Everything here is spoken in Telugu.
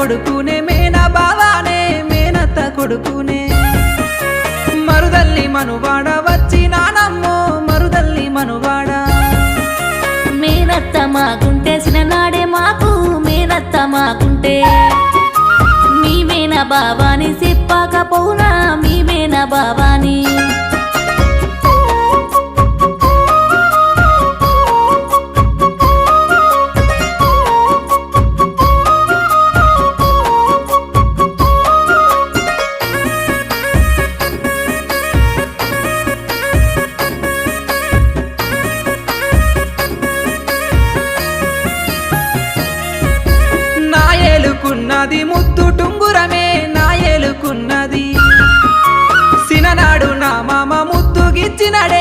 కొడుకునే మేన బావానే మేనత్త కొడుకునే మరుదల్లి మనువాడ వచ్చి నానమ్మో మరుదల్లి మనువాడ మేనత్త మాకుంటే చిన్ననాడే మాకు మేనత్త మాకుంటే మేమేన బావాని చెప్పకపోనా మేమేన బావాని నాయలుకున్నది ముద్దు టుంగురమే నాయలుకున్నది సిననాడు నా మామ ముద్దుగిచ్చినడే